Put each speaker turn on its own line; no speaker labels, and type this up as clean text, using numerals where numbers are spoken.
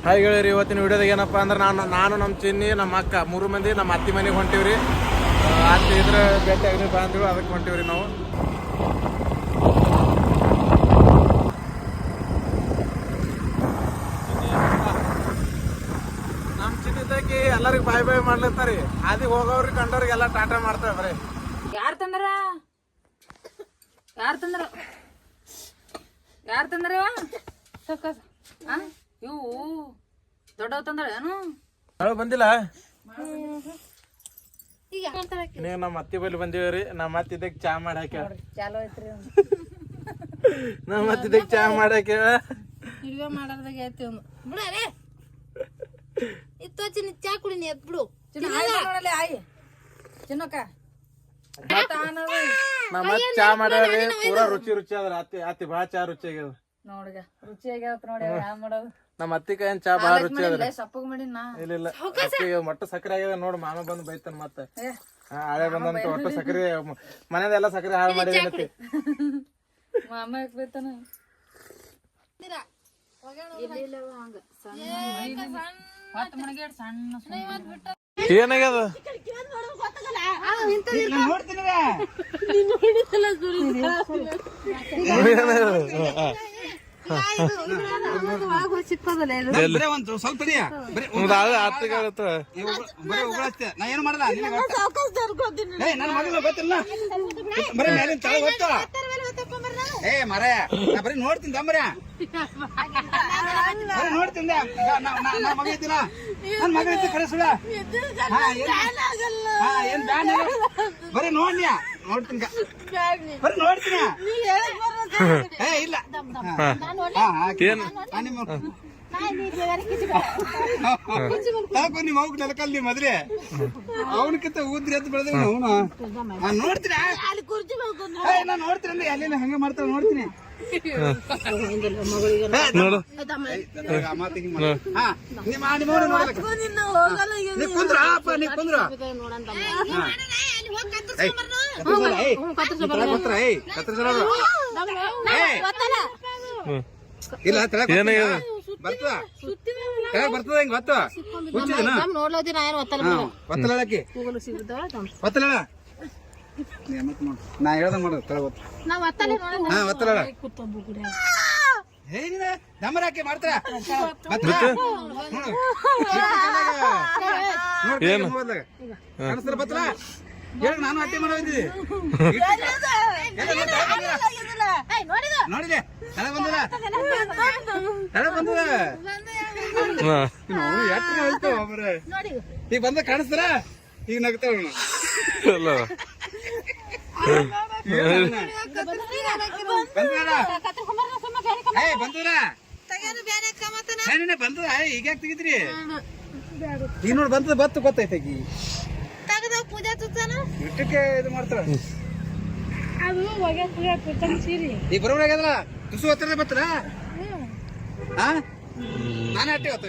Hi ಹೇಳಿರಿ, ಇವತ್ತಿನ ವಿಡಿಯೋದಾಗ ಏನಪ್ಪ ಅಂದ್ರೆ ನಾನು ನಮ್ಮ ಚಿನ್ನಿ ನಮ್ಮ ಅಕ್ಕ 3 ಮಂದಿ ನಮ್ಮ ಅತ್ತಿ ಮನೆಗೆ ಹೊಂಟಿವ್ರಿ. ಅತ್ತಿ ಇದ್ರೆ ಭೇಟಿ ಆಗಿ ಬಂದಿವಿ, ಅದಕ್ಕೆ ಹೊಂಟಿವ್ರಿ ನಾವು. ನಮ್ಮ ಚಿನ್ನಿದ್ದಕ್ಕೆ ಎಲ್ಲರಿಗೂ ಬಾಯ್ ಬಾಯ್ ಮಾಡ್ಲತ್ತಾರಿ. ಆದಿ ಹೋಗೋವ್ರಿಗೆ ಕಂಡವ್ರಿಗೆಲ್ಲ ಟಾಟಾ ಮಾಡ್ತಾರೆ ಬರೀ.
ಯಾರು ತಂದ್ರ ಇವು ದೊಡ್ಡವ್ ತಂದ್ರ ಏನು
ಬಂದಿಲ್ಲ. ನೀವು ನಮ್ಮ ಅತ್ತಿ ಬಲ್ಲಿ ಬಂದಿವ್ರಿ. ನಮ್ಮ ಅತ್ತಿದ್ದಕ್ಕೆ ಚಾ ಮಾಡಿ ಹಾಕ್ಯಾವ.
ಚಾಲೋ ಐತ್ರಿ
ನಮ್ಮ ಅತ್ತಿದ್ದಕ್ಕೆ ಚಾ ಮಾಡಿ ಹಾಕ್ಯಾವ.
ಇಲ್ವೇ ಮಾಡೋದಾಗ ಐತಿ ಒಂದು ಬಿಡೇ ಇತ್ತು ಚಿನ್ನ ಚಾ ಕುಡಿನಿ ಎತ್ ಬಿಡು ಆಯ್ ಚಿನ್ನಕ್ಕ
ನಮ್ಮ ಚಾ ಮಾಡ್ಯಾವ್ರಿ. ಪೂರಾ ರುಚಿ ಅದ್ರ. ಅತ್ತಿ ಭಾಳ ಚಾ ರುಚಿ ಆಗ್ಯದ
ನೋಡ್ಗ ರುಚಿ ಆಗ್ಯಾವತ್ ನೋಡಿ ಯಾವ ಮಾಡೋದು.
ನಮ್ಮ ಅತ್ತಿ ಕೈಯನ್ ಚಾ ಭಾಳ ರುಚಿ ಅದ್ರ.
ಸಪ್ಪಗ್ ಮಾಡಿನ
ಇಲ್ಲ ಅತ್ತಿಗೆ ಒಟ್ಟು ಸಕ್ಕರೆ ಆಗ್ಯದ ನೋಡು. ಮಾಮ ಬಂದು ಬೈತಾನ ಮತ್ತೆ. ಹಳೆ ಬಂದಂತ ಒಟ್ಟು ಸಕ್ಕರೆ ಮನೆದೆಲ್ಲ ಸಕ್ಕರೆ ಹಾಳು ಮಾಡಿದೀನಿ.
ಮಾಮ ಯಾಕೆ ಬೈತಾನ?
ಏನಾಗ್ಯದ?
ನಾ ಏನು ಮಾಡಲ್ಲ. ಏ ಮರ ನಾ ಬರೀ ನೋಡ್ತೀನಿ ದಮ್ಮರ ನೋಡ್ತೀನಿ. ಮಗ ಐತಿಲ್ಲ ನನ್ ಮಗ ಐತಿ ಕರೆ ಸುಳ. ಏನ್ ಬ್ಯಾನ್ ಬರೀ ನೋಡ್ನಿ ನೋಡ್ತೀನಿ ಬರೀ ನೋಡ್ತೀನಿ. ಏ ಇಲ್ಲ ನಿಮ್ಮ ಅವ್ಗ ನೆಲಕಲ್ಲಿ ಮದ್ರೆ ಅವನಕ್ಕಿಂತ ಊದ್ರಿ ಅಂತ ಬೆಳೆದ್ರೆ ಅವನು ನೋಡ್ತೀನಿ. ನಾ ನೋಡ್ತೀನಿ ಅಲ್ಲೇನ ಹಂಗ ಮಾಡ್ತಾವ ನೋಡ್ತೀನಿ. ಕುಂದ್ರ ನೀ ಕುಂದ್ರ ಇಲ್ಲ ಬರ್ತದ ಬರ್ತದ ಹಿಂಗ ಹೊತ್ತ ಒತ್ತಲಕ್ಕೆ ಒತ್ತಲ ನಾ ಹೇಳ್ದ ಮಾಡ ಒತ್ತಲ ಏನಿದೆ ದಮ್ಮರ ಹಾಕಿ ಮಾಡ್ತಾರ. ಕಾಣಿಸ್ತಾರ ಬತ್ತಲ ಹೇಳ ನಾನು ಅಟ್ಟೆ ಮಾಡೋದಿದ್ದಿ ನೋಡಿದೆ ತಲೆ ಬಂದದ ತಲೆ ಬಂದದ ಈಗ ಬಂದ ಕಾಣಿಸ್ತಾರ ಈಗ ನಗ್ತಾವ. ಬಂದದ ಈಗ ಯಾಕೆ ತೆಗಿದ್ರಿ? ಈಗ ನೋಡಿ ಬಂದದ ಬತ್ತು ಗೊತ್ತೈತೆ ಈಗ ಇಷ್ಟಕ್ಕೆ ಇದು ಮಾಡ್ತಾರ. ಈಗ ಬರೋಣ ಆಗ್ಯದಲ್ಲ ತುಸು ಹತ್ತಿರ ಬತ್ತಲ್ಲ ನಾನೇ ಅಟ್ಟೆ ಹೊತ್ತ